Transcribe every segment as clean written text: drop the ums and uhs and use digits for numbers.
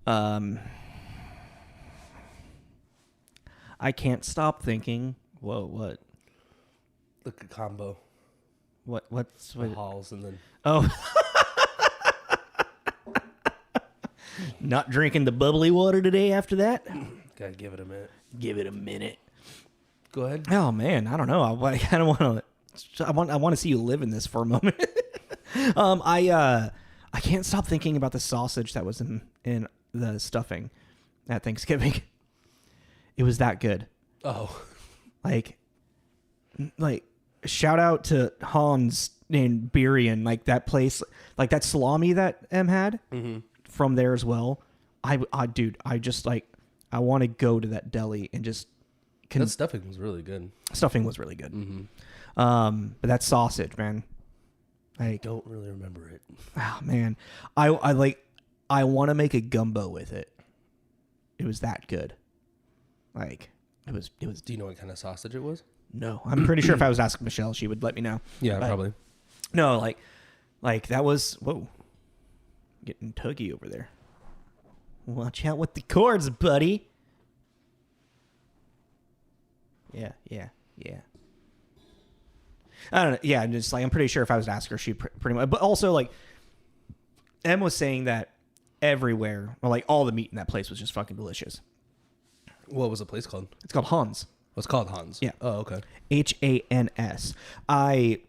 I can't stop thinking. Whoa, what? The combo. What's the halls and then. Oh. Not drinking the bubbly water today after that? Gotta give it a minute. Give it a minute. Go ahead. Oh man, I don't know. I kind of want to. I want to see you live in this for a moment. I can't stop thinking about the sausage that was in the stuffing at Thanksgiving. It was that good. Oh, like shout out to Hans in Berian, like that place, like that salami that M had from there as well. Dude, I just like, I want to go to that deli and just. That stuffing was really good. Stuffing was really good. But that sausage, man. I don't really remember it. Oh man, I want to make a gumbo with it. It was that good. Like it was. Do you know what kind of sausage it was? No, I'm pretty sure if I was asking Michelle, she would let me know. Yeah, but probably. No, like that was getting tuggy over there. Watch out with the cords, buddy. Yeah. I don't know. Yeah, I'm pretty sure if I was to ask her, she'd pretty much. But also, like, Em was saying that everywhere, or like all the meat in that place was just fucking delicious. What was the place called? It's called Hans. It's called Hans. Yeah. Oh, okay. Hans. I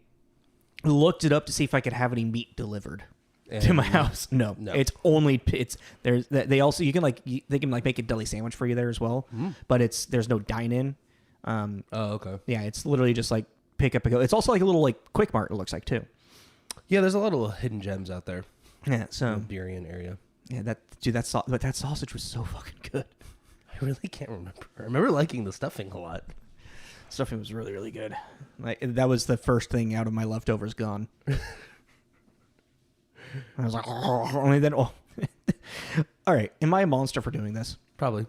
looked it up to see if I could have any meat delivered to my house. No. It's only there's they also you can they can make a deli sandwich for you there as well, but there's no dine in. Oh, okay. Yeah, it's literally just like pick up and go. It's also like a little like Quick Mart. It looks like too. Yeah, there's a lot of hidden gems out there. Yeah, so in the Berian area. Yeah, that sausage was so fucking good. I really can't remember. I remember liking the stuffing a lot. Stuffing was really, really good. Like that was the first thing out of my leftovers gone. I was like, oh, only then. Oh. All right, am I a monster for doing this? Probably.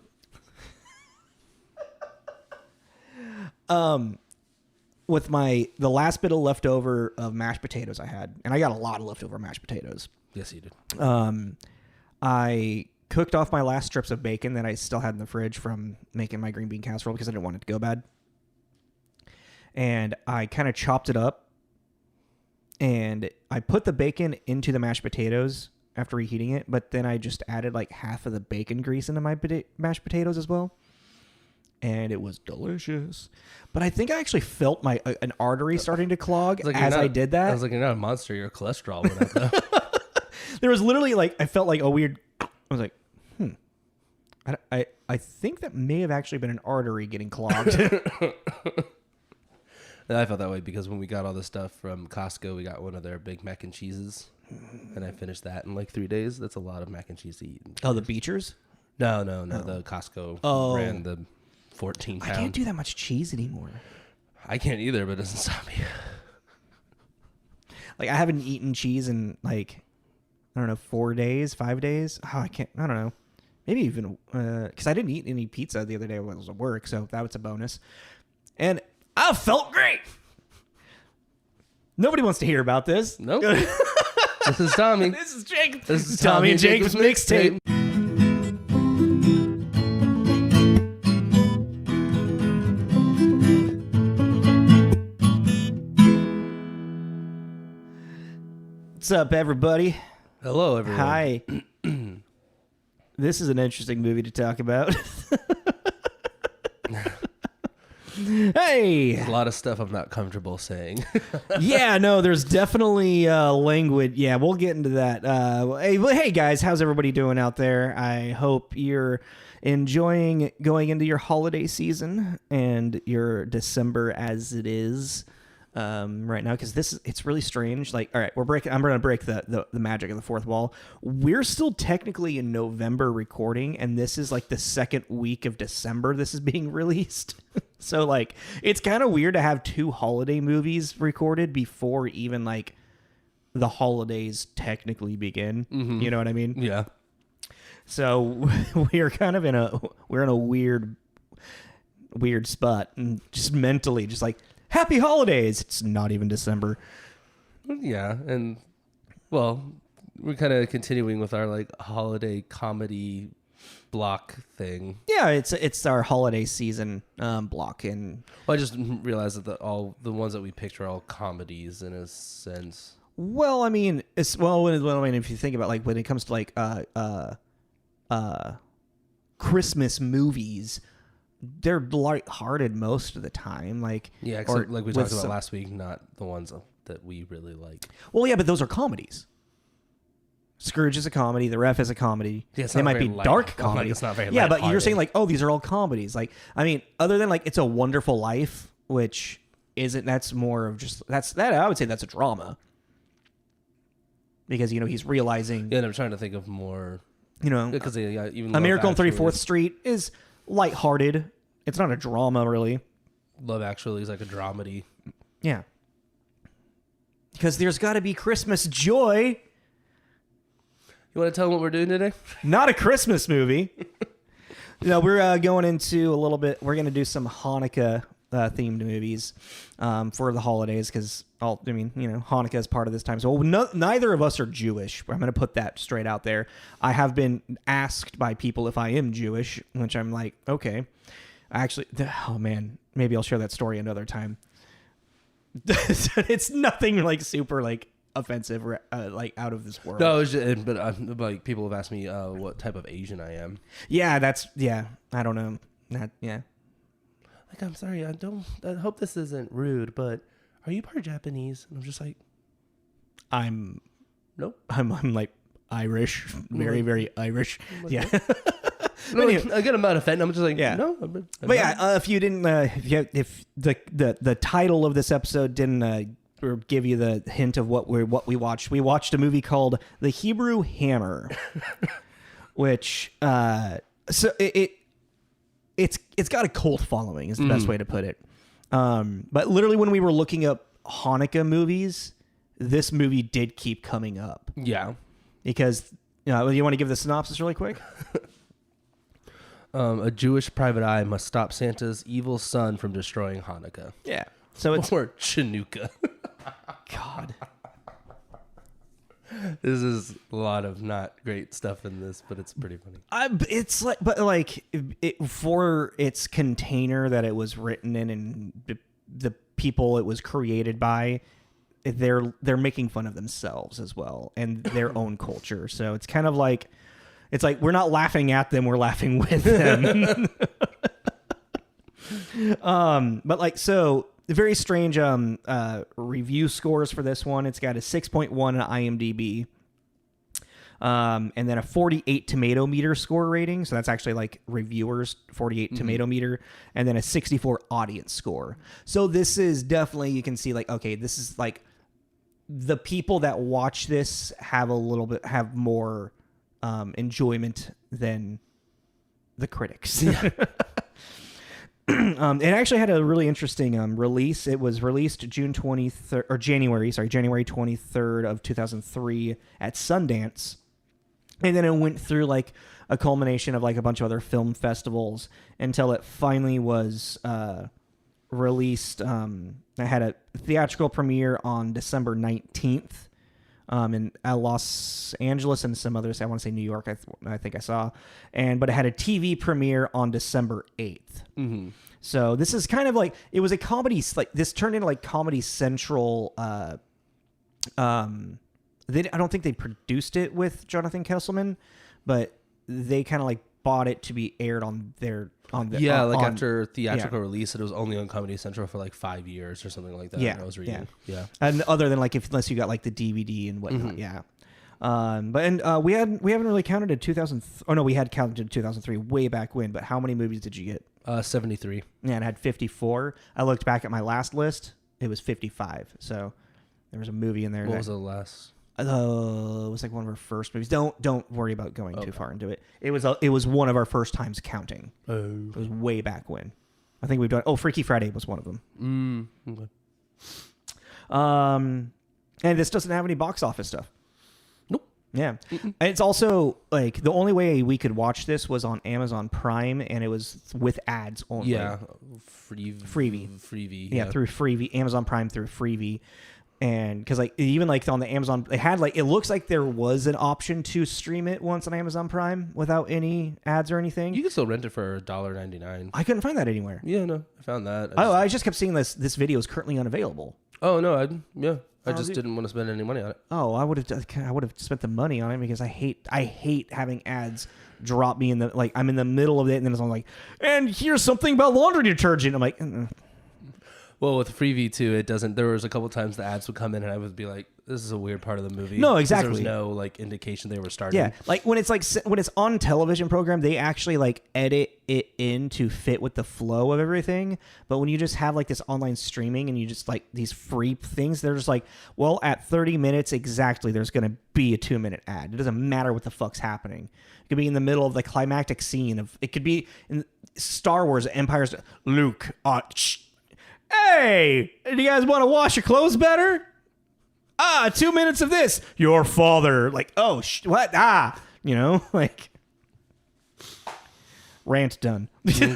With the last bit of leftover of mashed potatoes I had, and I got a lot of leftover mashed potatoes. Yes, you did. I cooked off my last strips of bacon that I still had in the fridge from making my green bean casserole because I didn't want it to go bad. And I kind of chopped it up, and I put the bacon into the mashed potatoes after reheating it, but then I just added like half of the bacon grease into my mashed potatoes as well. And it was delicious. But I think I actually felt an artery starting to clog I did that. I was like, you're not a monster. Your cholesterol went up, though. There was literally I felt like a weird... I was like, I think that may have actually been an artery getting clogged. I felt that way because when we got all the stuff from Costco, we got one of their big mac and cheeses. And I finished that in like 3 days. That's a lot of mac and cheese to eat. Oh, the Beechers? No. The Costco brand, the 14 pound. I can't do that much cheese anymore. I can't either, but it doesn't stop me. Like I haven't eaten cheese in like, I don't know, 4 days, 5 days. Oh, I don't know. Maybe even, because I didn't eat any pizza the other day when I was at work, so that was a bonus. And I felt great. Nobody wants to hear about this. Nope. This is Tommy. This is Jake. This is Tommy and Jacob's mixtape. What's up, everybody? Hello, everyone. Hi. This is an interesting movie to talk about. Hey! There's a lot of stuff I'm not comfortable saying. Yeah, no, there's definitely language. Yeah, we'll get into that. Hey, guys, how's everybody doing out there? I hope you're enjoying going into your holiday season and your December as it is right now, because it's really strange. Like, all right, I'm going to break the magic of the fourth wall. We're still technically in November recording, and this is like the second week of December this is being released. So like, it's kind of weird to have 2 holiday movies recorded before even like the holidays technically begin. Mm-hmm. You know what I mean? Yeah. So we're kind of in a weird spot, and just mentally just like, happy holidays. It's not even December. Yeah, and well, we're kind of continuing with our like holiday comedy block thing. Yeah, it's our holiday season block, and Well, I just realized that all the ones that we picked are all comedies in a sense. well, I mean, if you think about like when it comes to like Christmas movies, they're lighthearted most of the time. Like Yeah, except like we talked about some, last week, not the ones that we really like. Well, yeah, but those are comedies. Scrooge is a comedy. The Ref is a comedy. Yeah, it's they not might be very dark light- comedies. like, it's not very yeah, but you're lighthearted. saying like, oh, these are all comedies. Like, I mean, other than like It's a Wonderful Life, which isn't. That's more of just that. I would say that's a drama because he's realizing. Yeah, and I'm trying to think of more. Because even A Miracle on Love Actually 34th Street is lighthearted. It's not a drama really. Love Actually is like a dramedy. Yeah, because there's got to be Christmas joy. You want to tell them what we're doing today? Not a Christmas movie. We're going into a little bit. We're going to do some Hanukkah themed movies for the holidays because Hanukkah is part of this time. So neither of us are Jewish. I'm going to put that straight out there. I have been asked by people if I am Jewish, which I'm like, okay. Actually, oh man, maybe I'll share that story another time. It's nothing like super like offensive or like out of this world. No, but like people have asked me what type of Asian I am. Yeah, I don't know. Yeah. Like, I'm sorry, I hope this isn't rude, but are you part Japanese? And I'm just like, nope. I'm like Irish, very, very Irish. Yeah. No, I get about offended. I'm just like, Yeah. no. But yeah, if you didn't, if the title of this episode didn't give you the hint of what we watched a movie called The Hebrew Hammer, which so it's got a cult following is the best way to put it. But literally when we were looking up Hanukkah movies, this movie did keep coming up. Yeah. Because you want to give the synopsis really quick? A Jewish private eye must stop Santa's evil son from destroying Hanukkah. Yeah. So it's Or chanukah. God. This is a lot of not great stuff in this, but it's pretty funny. It's like, but like for its container that it was written in and the people it was created by, they're making fun of themselves as well and their own culture. So it's kind of like, it's like we're not laughing at them, we're laughing with them. But like, so very strange review scores for this one. It's got a 6.1 on IMDb. And then a 48 tomato meter score rating. So that's actually like reviewers 48 tomato meter, and then a 64 audience score. So this is definitely, you can see like, okay, this is like the people that watch this have more enjoyment than the critics. It actually had a really interesting release. It was released January 23rd of 2003 at Sundance. And then it went through like a culmination of like a bunch of other film festivals until it finally was released. It had a theatrical premiere on December 19th in Los Angeles and some others. I want to say New York, I think I saw. But it had a TV premiere on December 8th. Mm-hmm. So this is kind of like, it was a comedy, like this turned into like Comedy Central. I don't think they produced it with Jonathan Kesselman, but they kind of like bought it to be aired on their after theatrical release, it was only on Comedy Central for like 5 years or something like that. Yeah, I was reading. Yeah. And other than like unless you got like the DVD and whatnot, yeah. We haven't really counted in 2000. Oh no, we had counted in 2003 way back when. But how many movies did you get? 73. Yeah, and it had 54. I looked back at my last list; it was 55. So there was a movie in there. What was the last? It was like one of our first movies. Don't worry about going too far into it. It was one of our first times counting. Oh, it was way back when. I think we've done. Oh, Freaky Friday was one of them. Okay. And this doesn't have any box office stuff. Nope. Yeah. And it's also like the only way we could watch this was on Amazon Prime, and it was with ads only. Yeah. Freebie. Yeah, through Freebie. Amazon Prime through Freebie. And because like even like on the Amazon, they had like it looks like there was an option to stream it once on Amazon Prime without any ads or anything. You can still rent it for $1.99. I couldn't find that anywhere. Yeah, no, I found that. I just kept seeing this video is currently unavailable. Oh no, I just didn't want to spend any money on it. Oh, I would have spent the money on it because I hate having ads drop me in the like I'm in the middle of it and then I'm like, and here's something about laundry detergent. I'm like. Well, with Freevee too, it doesn't. There was a couple times the ads would come in, and I would be like, "This is a weird part of the movie." No, exactly. There was no like indication they were starting. Yeah, like when it's on television program, they actually like edit it in to fit with the flow of everything. But when you just have like this online streaming and you just like these free things, they're just like, well, at 30 minutes exactly, there's gonna be a 2-minute ad. It doesn't matter what the fuck's happening. It could be in the middle of the climactic scene of. It could be in Star Wars, Empire's Luke. Hey, do you guys want to wash your clothes better? 2 minutes of this. Your father. Like, oh, what? Like, rant done. Okay.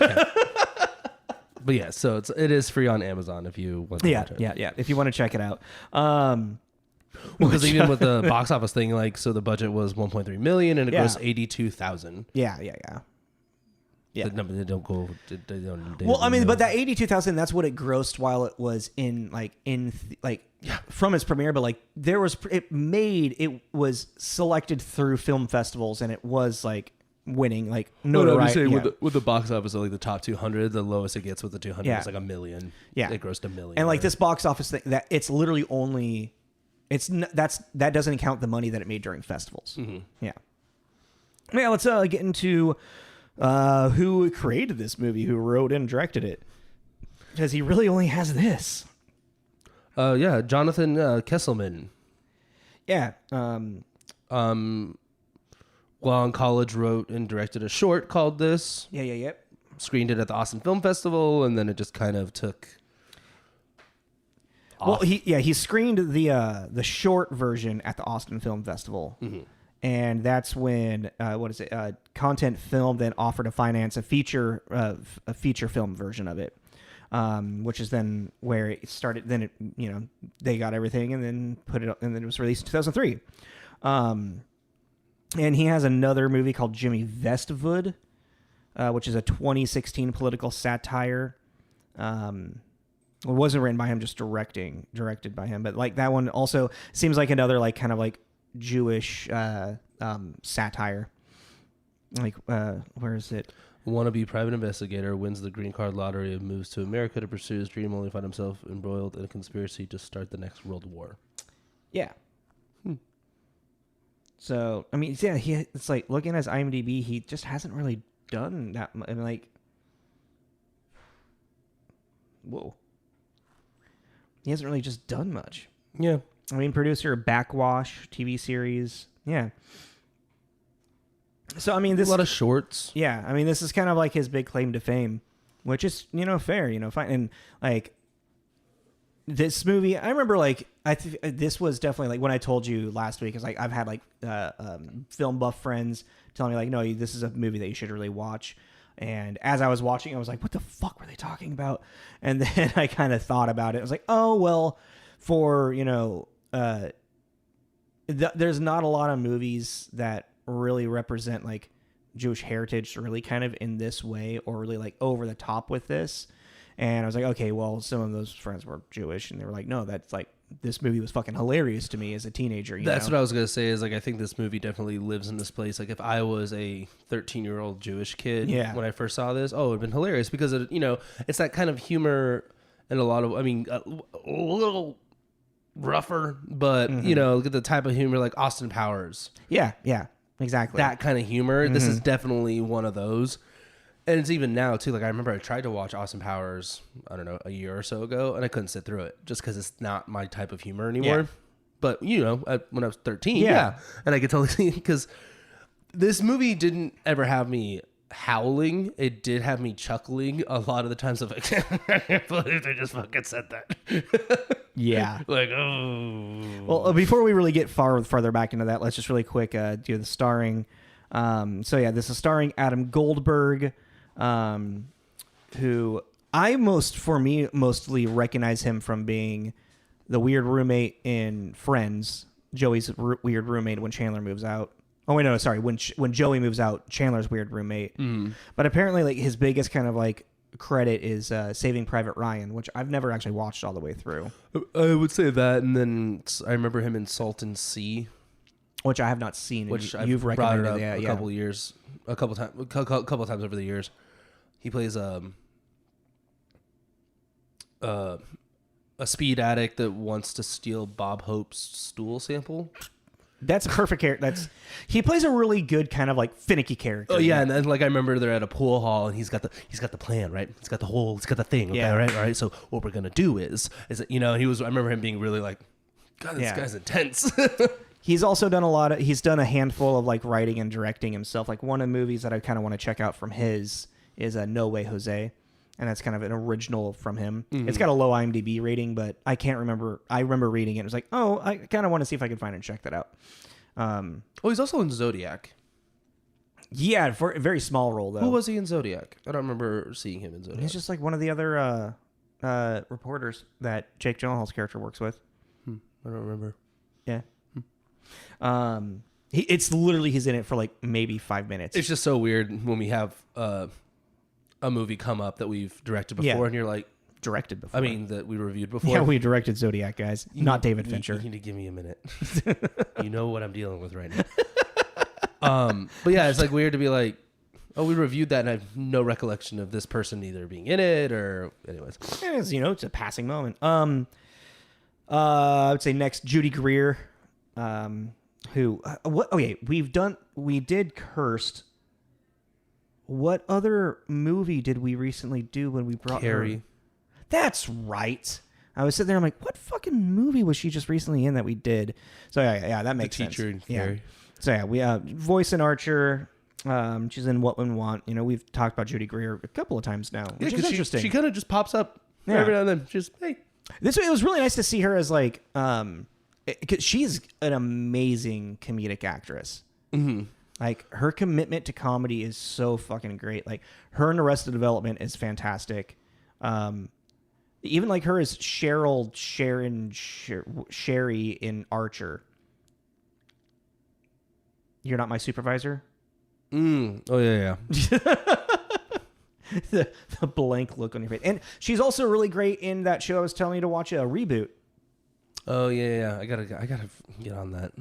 But yeah, so it is free on Amazon if you want to watch it. Yeah. If you want to check it out. Because even with the box office thing, like, so the budget was $1.3 million and it grossed 82,000. Yeah. Yeah. They don't go. Well, I mean, but that 82,000, that's what it grossed while it was from its premiere. But like it was selected through film festivals and it was like winning like notoriety. With the box office, like the top 200, the lowest it gets with the 200 is like $1 million. Yeah, it grossed $1 million. And like this box office thing, that it's literally only that doesn't count the money that it made during festivals. Mm-hmm. Yeah. Let's get into. Who created this movie, who wrote and directed it, because he really only has this. Jonathan Kesselman. Yeah. While in college, wrote and directed a short called this. Yeah. Screened it at the Austin Film Festival, and then it just kind of took off. Well, he screened the short version at the Austin Film Festival. Mm-hmm. And that's when Content Film then offered to finance a feature film version of it, which is then where it started. Then they got everything and then put it up, and then it was released in 2003. And he has another movie called Jimmy Vestwood, which is a 2016 political satire. It wasn't written by him, just directed by him. But like that one also seems like another like kind of like Jewish satire. Like where is it? Wannabe private investigator wins the green card lottery and moves to America to pursue his dream, only to find himself embroiled in a conspiracy to start the next world war. Yeah. So I mean, yeah, it's like looking at his IMDb, he just hasn't really done that much. I mean, like, whoa, he hasn't really just done much. Yeah. I mean, producer of Backwash TV series. Yeah. So, I mean, this... A lot of shorts. Yeah. I mean, this is kind of like his big claim to fame, which is, fair, fine. And, like, this movie, I remember, like, this was definitely, like, when I told you last week, is like, I've had, like, film buff friends telling me, like, no, this is a movie that you should really watch. And as I was watching, I was like, what the fuck were they talking about? And then I kind of thought about it. I was like, oh, well, for, there's not a lot of movies that really represent like Jewish heritage really kind of in this way or really like over the top with this. And I was like, okay, well, some of those friends were Jewish and they were like, no, that's like, this movie was fucking hilarious to me as a teenager. That's what I was going to say is like, I think this movie definitely lives in this place. Like if I was a 13-year-old Jewish kid when I first saw this, it would have been hilarious because, it's that kind of humor and a lot of, I mean, a little rougher, but look at the type of humor like Austin Powers. Yeah, exactly. That kind of humor. This is definitely one of those. And it's even now too. Like I remember I tried to watch Austin Powers, I don't know, a year or so ago, and I couldn't sit through it just because it's not my type of humor anymore. Yeah. But when I was 13, and I could totally see because this movie didn't ever have me howling. It did have me chuckling a lot of the times. Of like, I can't believe they just fucking said that. Yeah. Like, oh. Well, before we really get farther back into that, let's just really quick do the starring. This is starring Adam Goldberg, who I mostly recognize him from being the weird roommate in Friends, Joey's weird roommate when Chandler moves out. Oh wait, no, sorry. When Joey moves out, Chandler's weird roommate. But apparently, like his biggest kind of like credit is Saving Private Ryan, which I've never actually watched all the way through. I would say that, and then I remember him in Salt and Sea, which I have not seen. Which you've recommended recommended a couple times over the years. He plays a speed addict that wants to steal Bob Hope's stool sample. That's a perfect character. He plays a really good kind of like finicky character. Oh yeah, and then like I remember they're at a pool hall and he's got the plan, right? He's got the thing. Okay, Yeah. all right. So what we're gonna do is it, I remember him being really like, God, this guy's intense. He's also done he's done a handful of like writing and directing himself. Like one of the movies that I kind of want to check out from his is No Way Jose. And that's kind of an original from him. It's got a low IMDb rating, but I can't remember. I remember reading it. It was like, oh, I kind of want to see if I can find it and check that out. He's also in Zodiac. Yeah, for a very small role, though. Who was he in Zodiac? I don't remember seeing him in Zodiac. He's just like one of the other reporters that Jake Gyllenhaal's character works with. I don't remember. Yeah. It's literally he's in it for like maybe 5 minutes. It's just so weird when we have a movie come up that we've directed before, and you're like, directed before. I mean, that we reviewed before. Yeah, we directed Zodiac, guys. Not David Fincher. You need to give me a minute. You know what I'm dealing with right now. But yeah, it's like weird to be like, oh, we reviewed that, and I have no recollection of this person either being in it or, anyways. It's a passing moment. I would say next Judy Greer, who we did Cursed. What other movie did we recently do when we brought Carrie? her? That's right. I was sitting there. I'm like, what fucking movie was she just recently in that we did? So yeah, that makes sense. The teacher in Yeah. Carrie. So yeah, we voice in Archer. She's in What Women Want. We've talked about Judy Greer a couple of times now, which is interesting. She kind of just pops up Yeah. every now and then. Just hey. It was really nice to see her as like, 'cause she's an amazing comedic actress. Mm-hmm. Like her commitment to comedy is so fucking great. Like her in Arrested Development is fantastic. Even like her as Sherry in Archer. You're Not My Supervisor. Oh yeah. the blank look on your face, and she's also really great in that show I was telling you to watch, a Reboot. Oh yeah. I gotta get on that.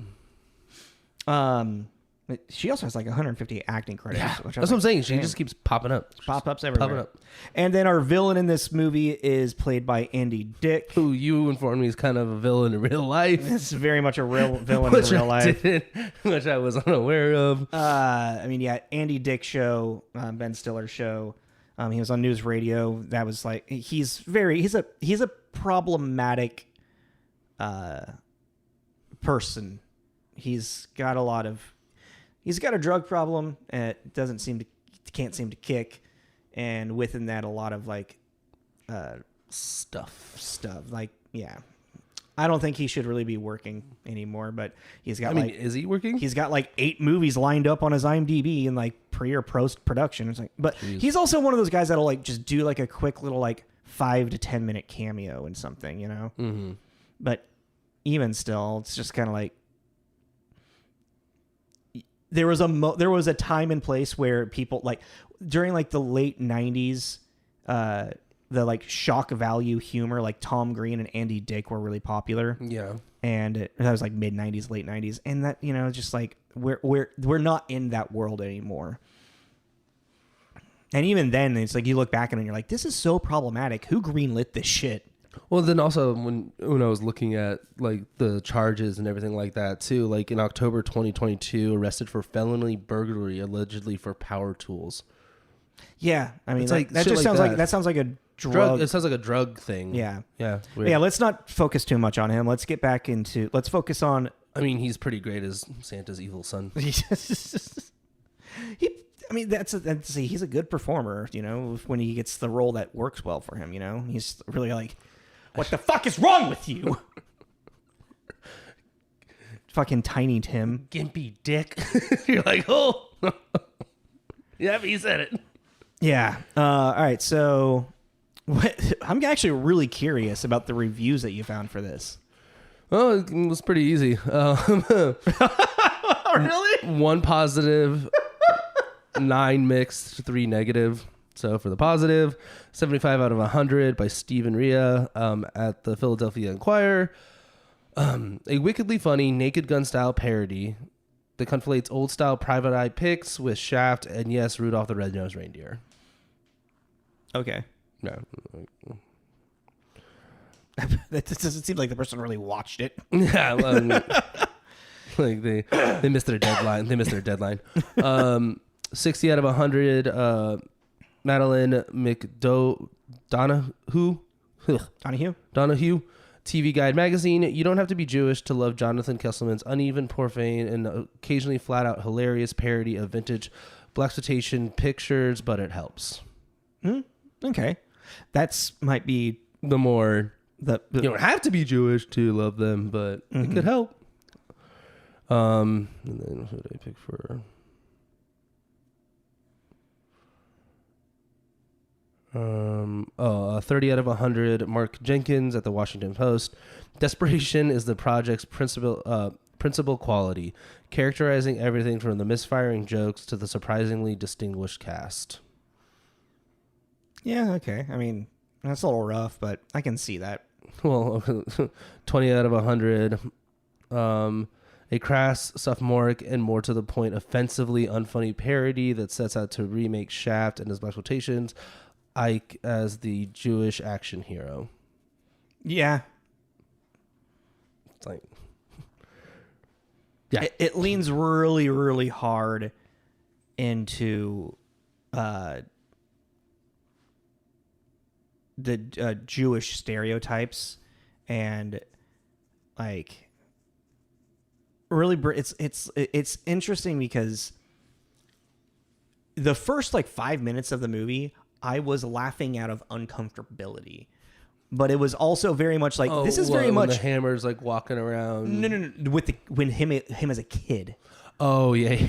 She also has like 150 acting credits. Yeah, Which that's what I'm saying. She just keeps popping up. Pop-ups everywhere. Popping up. And then our villain in this movie is played by Andy Dick. Who you informed me is kind of a villain in real life. It's very much a real villain in real life. Which I was unaware of. Andy Dick show, Ben Stiller show. He was on News Radio. That was like he's a problematic person. He's got a drug problem. It can't seem to kick, and within that, a lot of like stuff. Like, yeah, I don't think he should really be working anymore. But he's got. Is he working? He's got like 8 movies lined up on his IMDb in like pre or post production. It's like, but he's also one of those guys that'll like just do like a quick little like 5 to 10 minute cameo in something, Mm-hmm. But even still, it's just kind of like. There was a time and place where people like during like the late 90s, the like shock value humor, like Tom Green and Andy Dick were really popular. Yeah. And that was like mid 90s, late 90s. And that, just like we're not in that world anymore. And even then it's like you look back and you're like, this is so problematic. Who greenlit this shit? Well, then also when I was looking at like the charges and everything like that too, like in October 2022, arrested for felony burglary allegedly for power tools. Yeah, I mean, it's like that shit just like sounds that. that sounds like a drug. It sounds like a drug thing. Yeah, weird. Yeah. Let's not focus too much on him. Let's get back into. Let's focus on. I mean, he's pretty great as Santa's evil son. He's a good performer. When he gets the role that works well for him. He's really like. What the fuck is wrong with you? Fucking Tiny Tim. Gimpy Dick. You're like, oh. Yeah, but you said it. Yeah. All right. So I'm actually really curious about the reviews that you found for this. Oh, it was pretty easy. Really? 1 positive, 9 mixed, 3 negative. So for the positive, 75 out of 100 by Stephen Rea at the Philadelphia Inquirer. A wickedly funny Naked Gun style parody that conflates old style Private Eye pics with Shaft and yes, Rudolph the Red-Nosed Reindeer. Okay. No. That doesn't seem like the person really watched it. Yeah. Like they missed their deadline. 60 out of 100. Madeline Donahue. TV Guide magazine. You don't have to be Jewish to love Jonathan Kesselman's uneven, profane, and occasionally flat-out hilarious parody of vintage blaxploitation pictures, but it helps. Okay, that's might be the more the you don't have to be Jewish to love them, but it could help. And then who did I pick for? 30 out of 100. Mark Jenkins at the Washington Post. Desperation is the project's principal quality, characterizing everything from the misfiring jokes to the surprisingly distinguished cast. Yeah, okay. I mean, that's a little rough, but I can see that. Well, 20 out of 100. A crass, sophomoric, and more to the point, offensively unfunny parody that sets out to remake Shaft and his exploitations. Ike as the Jewish action hero. Yeah. It's like, yeah. It leans really, really hard into the Jewish stereotypes and like really it's interesting because the first like 5 minutes of the movie I was laughing out of uncomfortability, but it was also very much like this is very much the Hammer's like walking around. No, with when him as a kid. Oh yeah.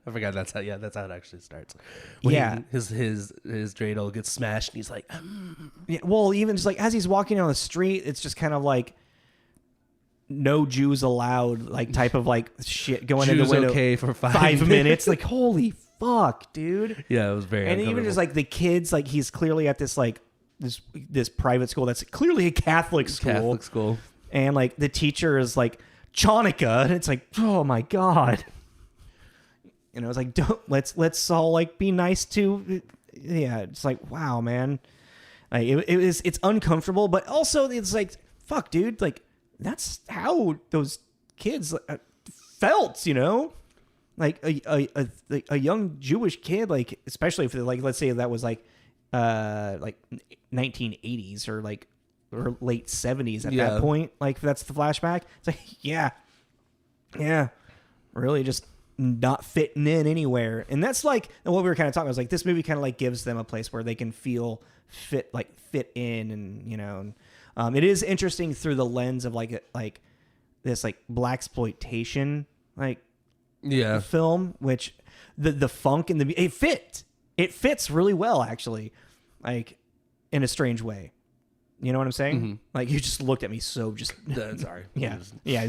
I forgot that's how it actually starts. When his dreidel gets smashed and he's like, yeah. Well, even just like as he's walking down the street, it's just kind of like no Jews allowed, like type of like shit going in the window. Okay for 5 minutes. Like holy fuck, dude. Yeah, it was very. And even just like the kids, like he's clearly at this like this private school that's clearly a Catholic school. And like the teacher is like Chanukah, and it's like, oh my god. You know, it's like let's all like be nice to, yeah. It's like wow, man. Like it's uncomfortable, but also it's like fuck, dude. Like that's how those kids felt, you know. Like a young Jewish kid, like especially if like let's say that was like 1980s or late 70s at that point, like that's the flashback. It's like yeah, really just not fitting in anywhere. And that's like what we were kind of talking about. Was like this movie kind of like gives them a place where they can feel fit in, and you know, it is interesting through the lens of like this like blaxploitation film, which the funk and it fits really well actually, like in a strange way. You know what I'm saying? Mm-hmm. Like you just looked at me so just sorry. Yeah,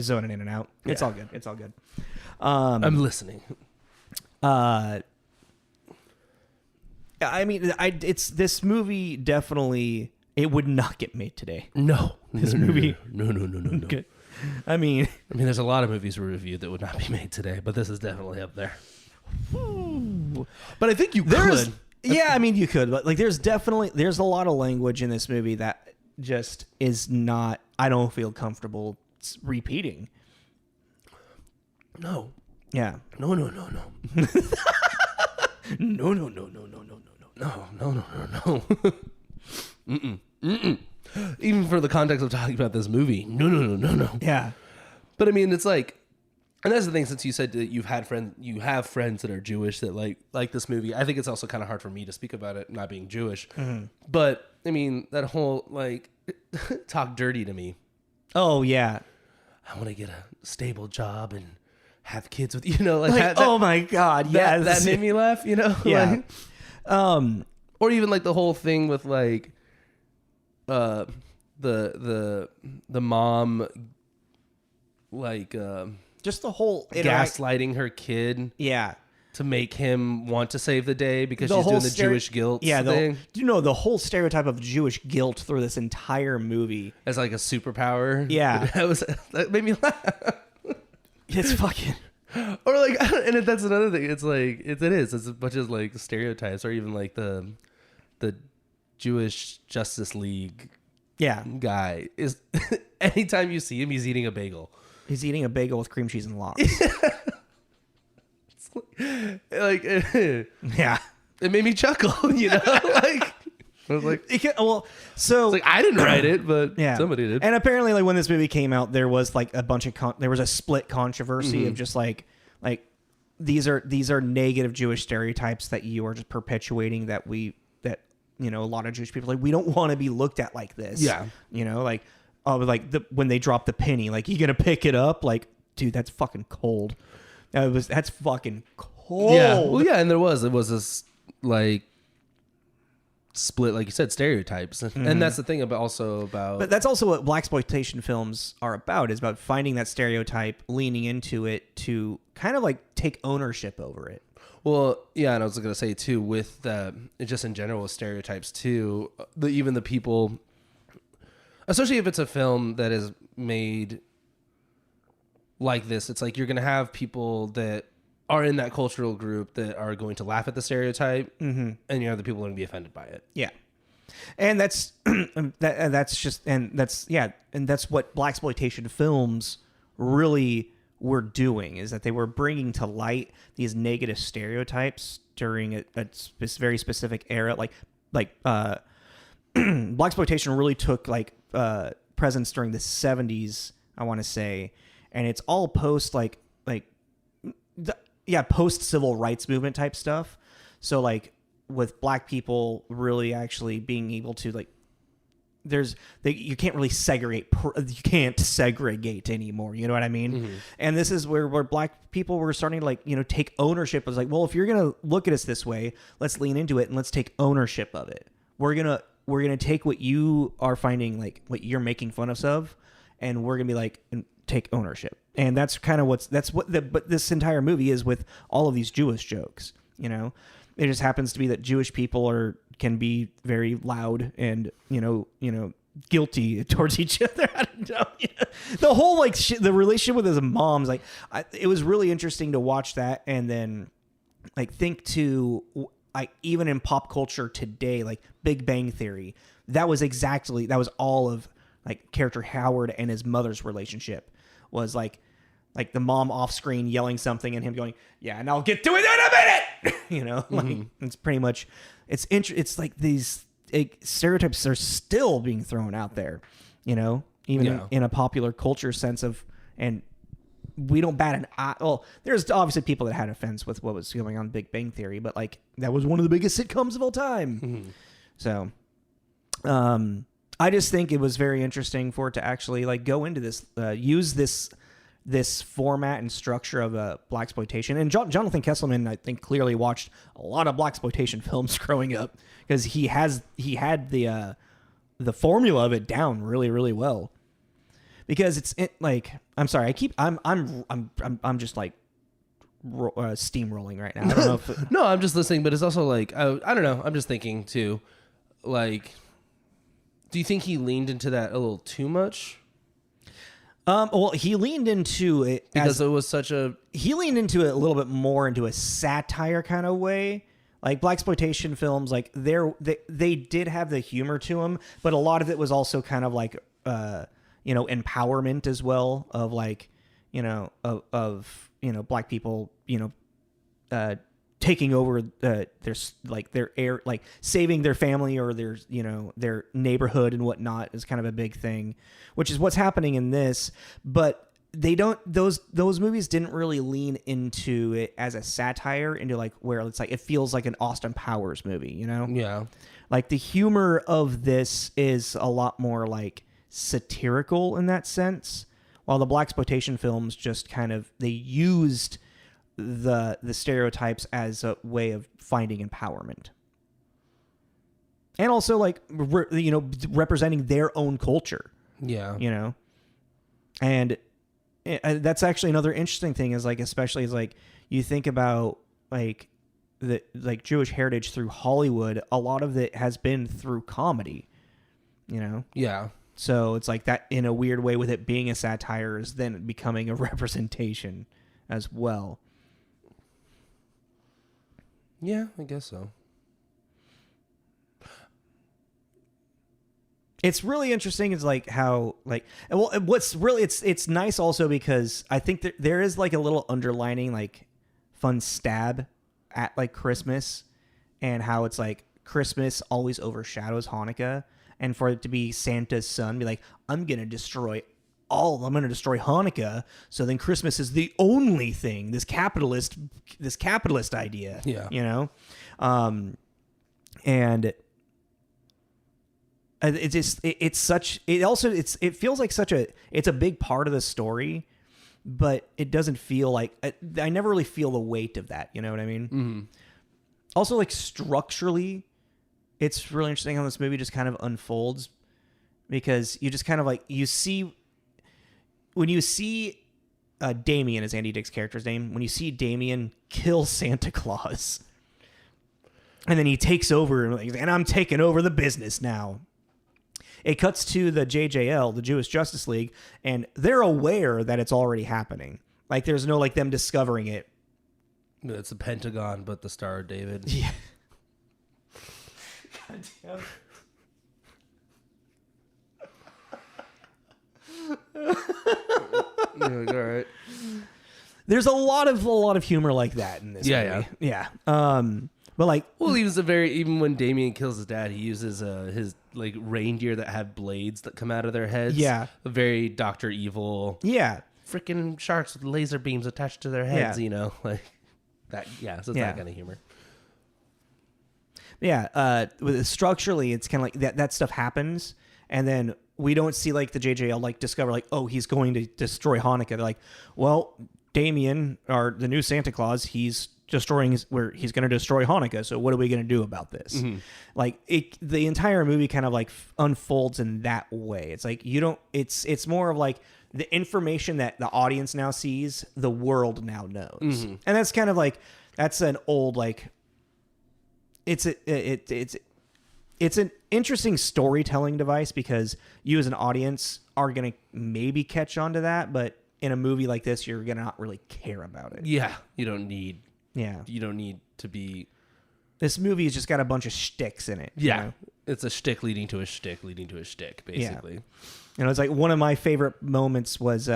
zoning in and out. It's all good. It's all good. I'm listening. I mean, it's this movie definitely. It would not get made today. No, this movie. No. Okay. I mean, there's a lot of movies we reviewed that would not be made today, but this is definitely up there. But I think you could. Yeah, I mean, you could, but like, there's a lot of language in this movie that just is not. I don't feel comfortable repeating. No. Yeah. No. No. Even for the context of talking about this movie. No. Yeah. But I mean, it's like, and that's the thing, since you said that you have friends that are Jewish that like this movie, I think it's also kind of hard for me to speak about it not being Jewish. Mm-hmm. But I mean, that whole like talk dirty to me. Oh yeah. I want to get a stable job and have kids with, you know, like that, oh my god, yes. That made me laugh, you know? Yeah. Or even like the whole thing with like the mom like just the whole gaslighting her kid. Yeah. To make him want to save the day because The she's whole doing the Jewish guilt thing. The whole stereotype of Jewish guilt through this entire movie. As like a superpower. Yeah. That made me laugh. It's fucking... Or like, and that's another thing. It's like, it is. It's as much as like stereotypes or even like the Jewish Justice League guy is anytime you see him, he's eating a bagel. He's eating a bagel with cream cheese and lox. Like yeah, it made me chuckle, you know. Like I was like, so it's like I didn't write it, but somebody did. And apparently, like when this movie came out, there was like a bunch of there was a split controversy of just like these are negative Jewish stereotypes that you are just perpetuating that a lot of Jewish people we don't want to be looked at like this. Yeah, when they drop the penny, like you gonna pick it up, like dude, that's fucking cold. That's fucking cold. Yeah. Well, yeah, and it was this like split, like you said, stereotypes, and that's the thing But that's also what blaxploitation films are about. Is about finding that stereotype, leaning into it to kind of like take ownership over it. Well, yeah, and I was gonna say too, with just in general with stereotypes too, even the people, especially if it's a film that is made like this, it's like you're going to have people that are in that cultural group that are going to laugh at the stereotype, and you have the people that are going to be offended by it. Yeah, and that's that's what blaxploitation films really were doing, is that they were bringing to light these negative stereotypes during a very specific era. Blaxploitation really took presence during the 70s, I want to say. And it's all post post civil rights movement type stuff. So like with black people really actually being able to you can't really segregate anymore. You know what I mean? Mm-hmm. And this is where black people were starting to take ownership. It was like, well, if you're gonna look at us this way, let's lean into it and let's take ownership of it. We're gonna take what you are finding what you're making fun of, and we're gonna be take ownership. And that's kind of but this entire movie is with all of these Jewish jokes. It just happens to be that Jewish people can be very loud and guilty towards each other. I don't know. The whole the relationship with his mom's it was really interesting to watch that, and then think to even in pop culture today, Big Bang Theory, that was all of character Howard and his mother's relationship was the mom off screen yelling something and him going, yeah, and I'll get to it in a minute. It's pretty much, it's these stereotypes are still being thrown out there, even in a popular culture sense and we don't bat an eye. Well, there's obviously people that had offense with what was going on in Big Bang Theory, but that was one of the biggest sitcoms of all time. Mm-hmm. So, I just think it was very interesting for it to actually go into this, use this format and structure of a blaxploitation. And Jonathan Kesselman, I think, clearly watched a lot of blaxploitation films growing up because he had the formula of it down really, really well. Because I'm sorry, I'm just steamrolling right now. I don't know if no, I'm just listening, but it's also I don't know. I'm just thinking too, do you think he leaned into that a little too much? Well, he leaned into it because it was he leaned into it a little bit more into a satire kind of way. Blaxploitation films, they did have the humor to them, but a lot of it was also kind of empowerment as well of black people, taking over their saving their family or their neighborhood and whatnot is kind of a big thing, which is what's happening in this. But those movies didn't really lean into it as a satire into where it's it feels like an Austin Powers movie, Yeah. The humor of this is a lot more satirical in that sense, while the blaxploitation films just kind of they used the stereotypes as a way of finding empowerment. and also like representing their own culture. Yeah. And that's actually another interesting thing is like, especially is like you think about like the like Jewish heritage through Hollywood, a lot of it has been through comedy, Yeah. So it's like that in a weird way, with it being a satire is then becoming a representation as well. Yeah, I guess so. It's really interesting is like how like, well, what's really, it's nice also because I think that there is like a little underlining like fun stab at like Christmas and how it's like Christmas always overshadows Hanukkah, and for it to be Santa's son be like, I'm going to destroy Hanukkah. So then Christmas is the only thing, this capitalist idea, and it feels like it's a big part of the story, but it doesn't feel like, I never really feel the weight of that. You know what I mean? Mm-hmm. Also, like structurally, it's really interesting how this movie just kind of unfolds, because you just kind of like, when you see Damien, is Andy Dick's character's name, when you see Damien kill Santa Claus, and then he takes over and I'm taking over the business now. It cuts to the JJL, the Jewish Justice League, and they're aware that it's already happening. Like, there's no, like, them discovering it. It's a Pentagon, but the Star of David. Yeah. God damn. All right. There's a lot of humor like that in this movie. Yeah. But like, well, he was even when Damien kills his dad, he uses his like reindeer that have blades that come out of their heads. Yeah. A very Dr. Evil. Yeah. Freaking sharks with laser beams attached to their heads, like that. Yeah. So it's that kind of humor. Yeah. Structurally, it's kind of like that stuff happens, and then we don't see like the JJL like discover like, oh, he's going to destroy Hanukkah. They're like, well, Damien, or the new Santa Claus, he's he's going to destroy Hanukkah. So what are we going to do about this? Mm-hmm. Like the entire movie kind of like unfolds in that way. It's like it's more of like the information that the audience now sees, the world now knows, mm-hmm. and that's kind of like that's an old like it's an interesting storytelling device, because you as an audience are going to maybe catch on to that, but in a movie like this, you're going to not really care about it. Yeah, you don't need to be. This movie has just got a bunch of shticks in it. Yeah, it's a shtick leading to a shtick leading to a shtick, basically. Yeah. It's like one of my favorite moments was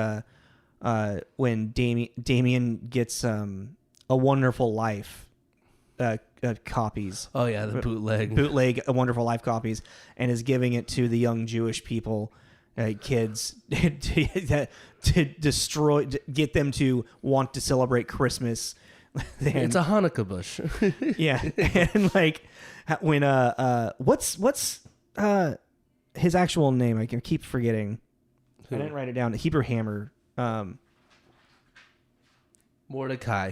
when Damien gets A Wonderful Life copies. Oh yeah, the bootleg A Wonderful Life copies, and is giving it to the young Jewish people. Kids to destroy, get them to want to celebrate Christmas. It's a Hanukkah bush. Yeah, and like when what's his actual name? I can keep forgetting. Who? I didn't write it down. The Hebrew Hammer. Mordecai,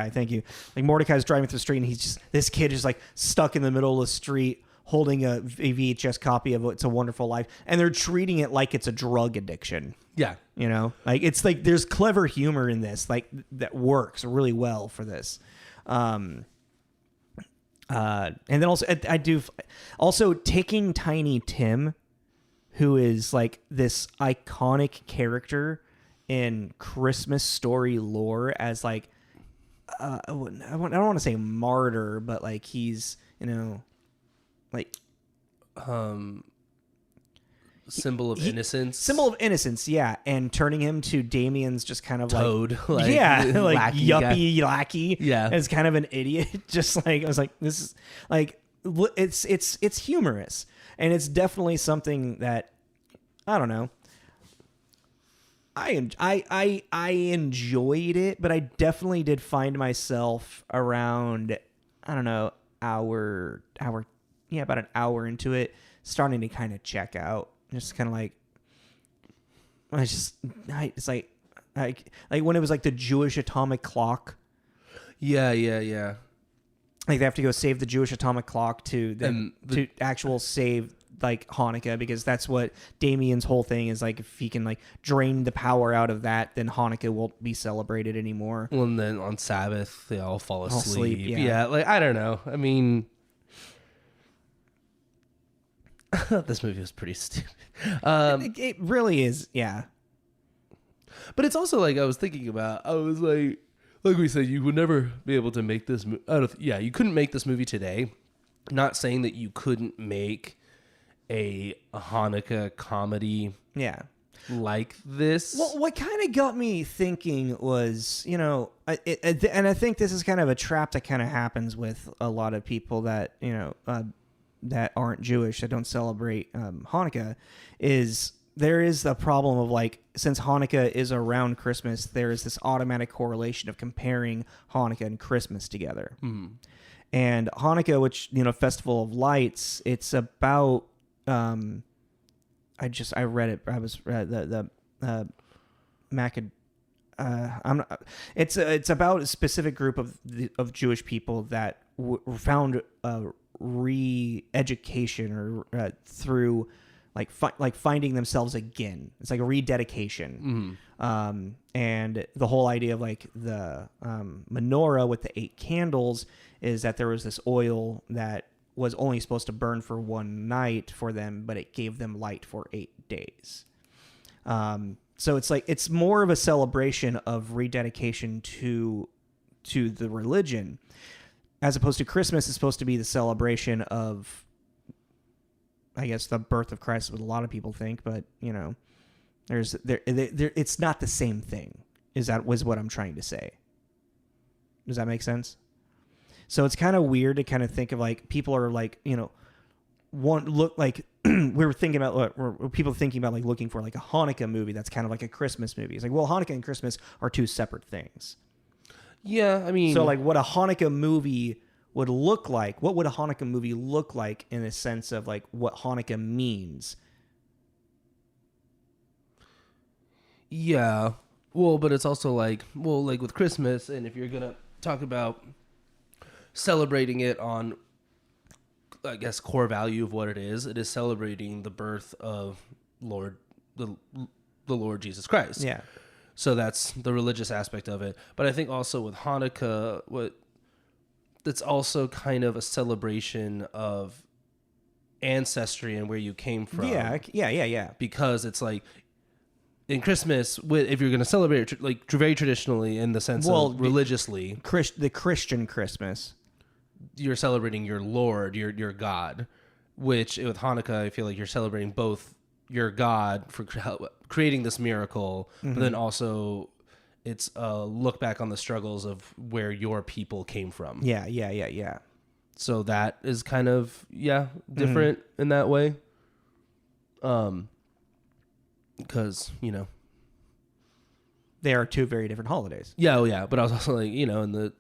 thank you. Like Mordecai's driving through the street, and this kid is like stuck in the middle of the street, holding a VHS copy of It's a Wonderful Life, and they're treating it like it's a drug addiction. Yeah. Like it's like there's clever humor in this, like that works really well for this. And then also I do also taking Tiny Tim, who is like this iconic character in Christmas story lore, as like I don't want to say martyr, but like he's like symbol of innocence, yeah, and turning him to Damien's just kind of toad, like yuppie lackey, yeah, as kind of an idiot. Just like I was like, this is like it's humorous, and it's definitely something that I don't know. I enjoyed it, but I definitely did find myself around, I don't know, about an hour into it, starting to kind of check out. Just kind of like, it's like when it was like the Jewish atomic clock. Yeah. like they have to go save the Jewish atomic clock to actual save like Hanukkah, because that's what Damien's whole thing is. Like, if he can like drain the power out of that, then Hanukkah won't be celebrated anymore. Well, and then on Sabbath they all fall asleep. Yeah, like I don't know. I mean, I thought this movie was pretty stupid. It really is, yeah. But it's also like I was thinking about. I was like we said, you would never be able to make this. You couldn't make this movie today. Not saying that you couldn't make a Hanukkah comedy, like this. Well, what kind of got me thinking was, you know, and I think this is kind of a trap that kind of happens with a lot of people that, you know, that aren't Jewish, that don't celebrate Hanukkah, is there is the problem of like, since Hanukkah is around Christmas, there is this automatic correlation of comparing Hanukkah and Christmas together. Mm. And Hanukkah, which, you know, Festival of Lights, it's about, I read it. I was it's about a specific group of Jewish people that found re-education or through like finding themselves again. It's like a rededication. Mm-hmm. And the whole idea of like the menorah with the 8 candles is that there was this oil that was only supposed to burn for one night for them, but it gave them light for 8 days. So it's like, it's more of a celebration of rededication to the religion, as opposed to Christmas is supposed to be the celebration of, I guess, the birth of Christ, what a lot of people think, but you know, it's not the same thing. Was what I'm trying to say. Does that make sense? So it's kind of weird to kind of think of like, people are like, you know, we were thinking about, or people thinking about like looking for like a Hanukkah movie that's kind of like a Christmas movie. It's like, well, Hanukkah and Christmas are 2 separate things. Yeah, I mean, so like what a Hanukkah movie would look like, what would a Hanukkah movie look like in a sense of like what Hanukkah means? Yeah. Well, but it's also like, well, like with Christmas, and if you're going to talk about celebrating it on, I guess, core value of what it is celebrating the birth of the Lord Jesus Christ. Yeah. So that's the religious aspect of it. But I think also with Hanukkah, that's also kind of a celebration of ancestry and where you came from. Yeah. Because it's like, in Christmas, if you're going to celebrate it, like very traditionally in the sense of religiously, the Christian Christmas, you're celebrating your Lord, your God, which with Hanukkah, I feel like you're celebrating both your God for creating this miracle, but then also it's a look back on the struggles of where your people came from. Yeah. So that is kind of, different in that way. Because, you know, they are 2 very different holidays. Yeah. But I was also like, you know, in the,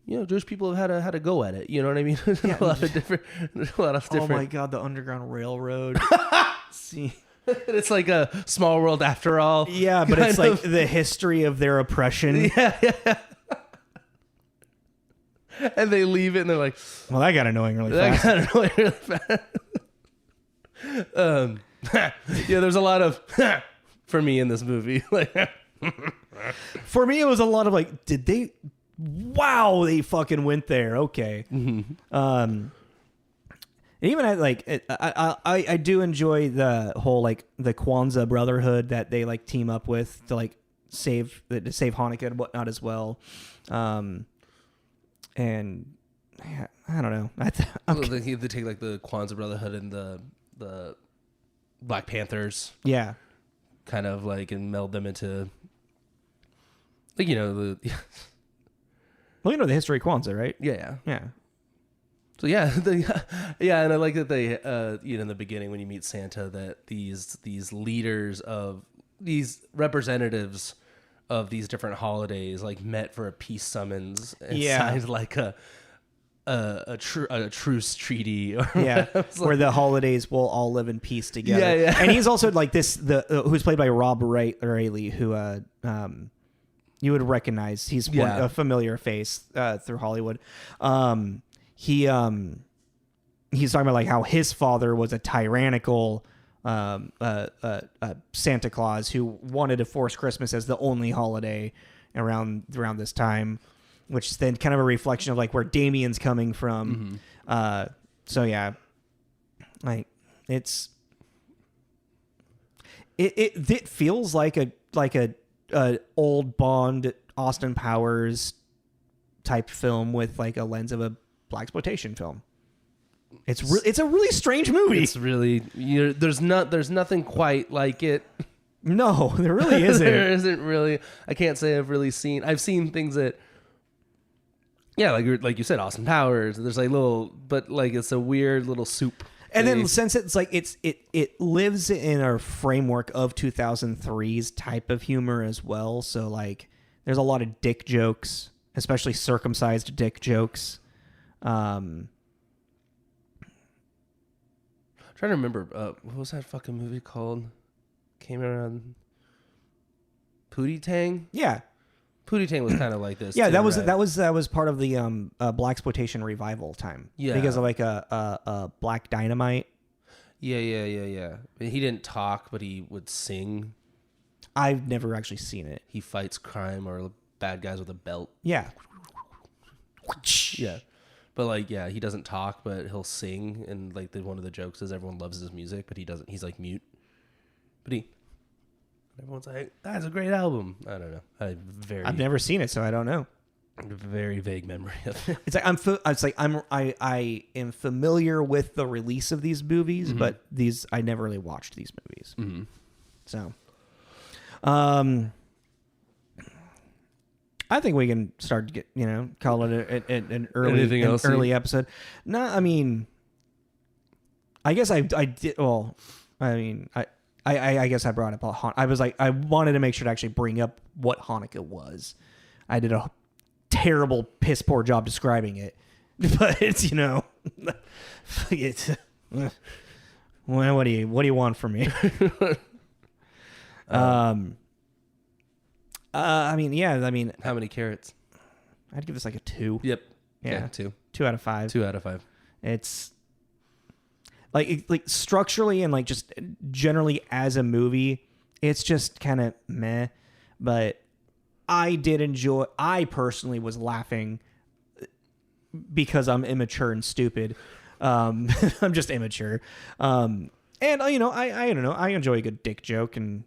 you know, Jewish people have had a go at it. You know what I mean? There's a lot of different. Oh my God, the Underground Railroad. See, it's like a Small World after all. Yeah, but it's like the history of their oppression. Yeah. And they leave it, and they're like, "Well, that got annoying really fast." Yeah, there's a lot of for me in this movie. For me, it was a lot of like, did they? Wow, they fucking went there. Okay. Mm-hmm. Even I do enjoy the whole like the Kwanzaa Brotherhood that they like team up with to like save Hanukkah and whatnot as well. And yeah, I don't know. They take like the Kwanzaa Brotherhood and the Black Panthers. Yeah. Kind of like and meld them into like, you know, the well, you know the history of Kwanzaa, right? Yeah. So and I like that they, you know, in the beginning when you meet Santa, that these leaders of these representatives of these different holidays like met for a peace summons and signed like a truce treaty. Where the holidays will all live in peace together. Yeah. And he's also like who's played by Rob Rayleigh, who You would recognize he's a familiar face through Hollywood. He's talking about like how his father was a tyrannical Santa Claus who wanted to force Christmas as the only holiday around this time, which is then kind of a reflection of like where Damien's coming from. So yeah, like it feels like a old Bond Austin Powers type film with like a lens of a blaxploitation film. It's a really strange movie. It's really there's nothing quite like it. No, there really isn't. There isn't really. I can't say I've seen things that, yeah, like you said, Austin Powers. There's like but like it's a weird little soup. And then since it's like it lives in our framework of 2003's type of humor as well. So like there's a lot of dick jokes, especially circumcised dick jokes. I'm trying to remember what was that fucking movie called? Came around Pootie Tang. Yeah, Pootie Tang was kind of like this. Yeah, too, that was right? that was part of the blaxploitation revival time. Yeah, because of like a Black Dynamite. Yeah. He didn't talk, but he would sing. I've never actually seen it. He fights crime or bad guys with a belt. Yeah. Yeah. But like, yeah, he doesn't talk, but he'll sing. And like one of the jokes is everyone loves his music, but he doesn't. He's like mute. But everyone's like, that's a great album. I don't know. I've never seen it, so I don't know. Very vague memory of it. It's like I am familiar with the release of these movies, but I never really watched these movies. Mm-hmm. So, I think we can start to call it an early episode. No, I mean, I guess I did. Well, I mean, I guess I brought up Hanukkah. I was like, I wanted to make sure to actually bring up what Hanukkah was. I did a terrible, piss poor job describing it, but it's well, what do you want from me? I mean, how many carrots? I'd give this like a 2. Yep. Yeah, okay, 2 out of 5. 2 out of 5. It's like structurally and like just generally as a movie, it's just kind of meh. But I personally was laughing because I'm immature and stupid. I'm just immature. And I don't know. I enjoy a good dick joke and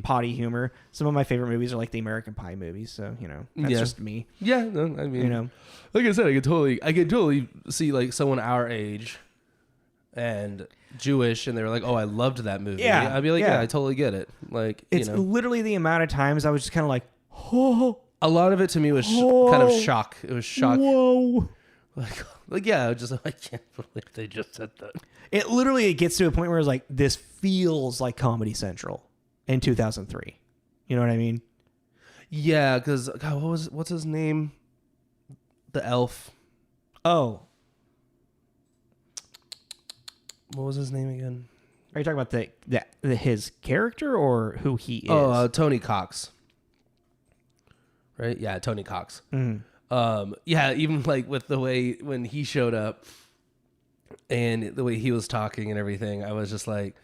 potty humor. Some of my favorite movies are like the American Pie movies. So that's just me. Yeah, no, I mean, like I said, I could totally see like someone our age and Jewish, and they were like, "Oh, I loved that movie." Yeah, I'd be like, "Yeah, I totally get it." Like, it's literally the amount of times I was just kind of like, "Oh." A lot of it to me was kind of shock. It was shock. Whoa. Like yeah, just I can't believe they just said that. It gets to a point where it's like, this feels like Comedy Central in 2003. You know what I mean? Yeah, because what's his name? The elf. Oh. What was his name again? Are you talking about his character or who he is? Oh, Tony Cox. Right? Yeah, Tony Cox. Mm-hmm. Yeah, even like with the way when he showed up and the way he was talking and everything, I was just like,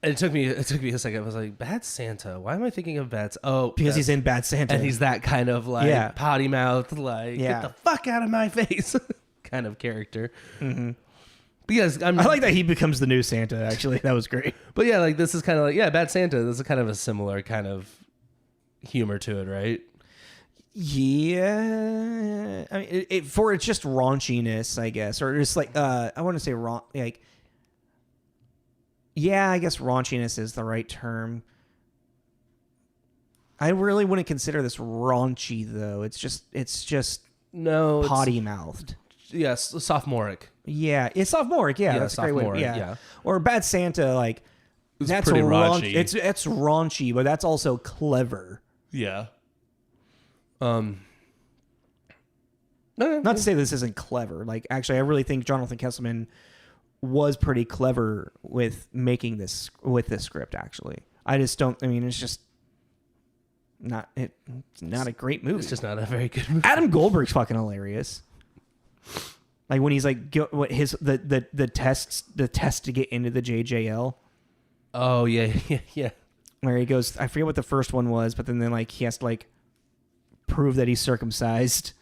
it took me a second. I was like, Bad Santa. Why am I thinking of Bad? Oh, because he's in Bad Santa, and he's that kind of like potty mouth, like get the fuck out of my face kind of character. Mm-hmm. Because I like that he becomes the new Santa. Actually, that was great. But yeah, like this is kind of like Bad Santa. This is kind of a similar kind of humor to it, right? Yeah, I mean, it's just raunchiness, I guess, or just like I want to say like, yeah, I guess raunchiness is the right term. I really wouldn't consider this raunchy though. It's just potty mouthed. Yes, sophomoric. Yeah, it's sophomoric. Yeah, that's a great way. Yeah, or Bad Santa, like that's pretty raunchy. It's raunchy, but that's also clever. Yeah. Not to say this isn't clever. Like, actually, I really think Jonathan Kesselman was pretty clever with making this script. Actually, I just don't. I mean, it's just It's not a great movie. It's just not a very good movie. Adam Goldberg's fucking hilarious. Like when he's like the test to get into the JJL. Oh yeah. Where he goes, I forget what the first one was, but then like he has to like prove that he's circumcised,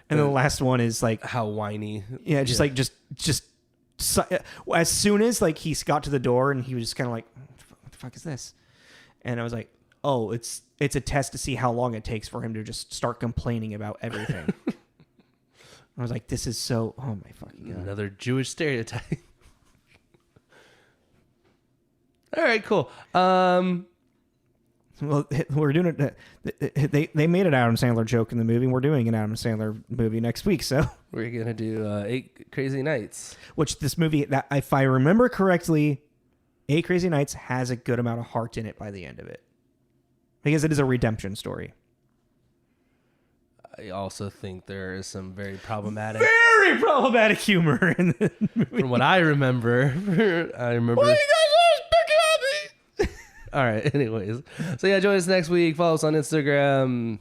and then the last one is like how whiny. Yeah, as soon as like he got to the door and he was just kind of like, what the fuck is this? And I was like, oh, it's a test to see how long it takes for him to just start complaining about everything. I was like, this is so, oh my fucking God. Another Jewish stereotype. All right, cool. Well, we're doing it. They made an Adam Sandler joke in the movie. We're doing an Adam Sandler movie next week, so we're gonna do 8 Crazy Nights. Which this movie, that if I remember correctly, 8 Crazy Nights has a good amount of heart in it by the end of it, because it is a redemption story. I also think there is some very problematic humor in the movie. From what I remember, Why you guys always picking on me? All right. Anyways, so yeah, join us next week. Follow us on Instagram.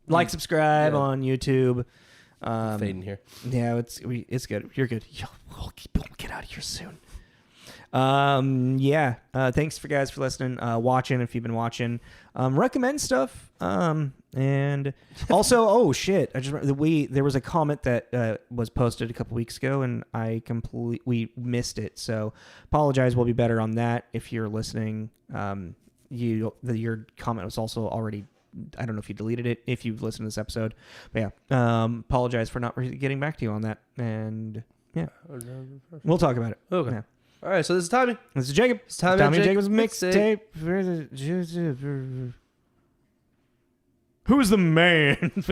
Like, subscribe on YouTube. Fading here. Yeah, it's good. You're good. We'll get out of here soon. Thanks for guys for listening, watching if you've been watching. Recommend stuff. And also, oh shit, I just remember there was a comment that was posted a couple weeks ago, and we missed it. So apologize. We'll be better on that. If you're listening, your comment was also already. I don't know if you deleted it if you've listened to this episode, but yeah, apologize for not getting back to you on that. And yeah, we'll talk about it. Okay. Yeah. All right. So this is Tommy. This is Jacob. It's Tommy and Jacob's mixtape. Who's the man?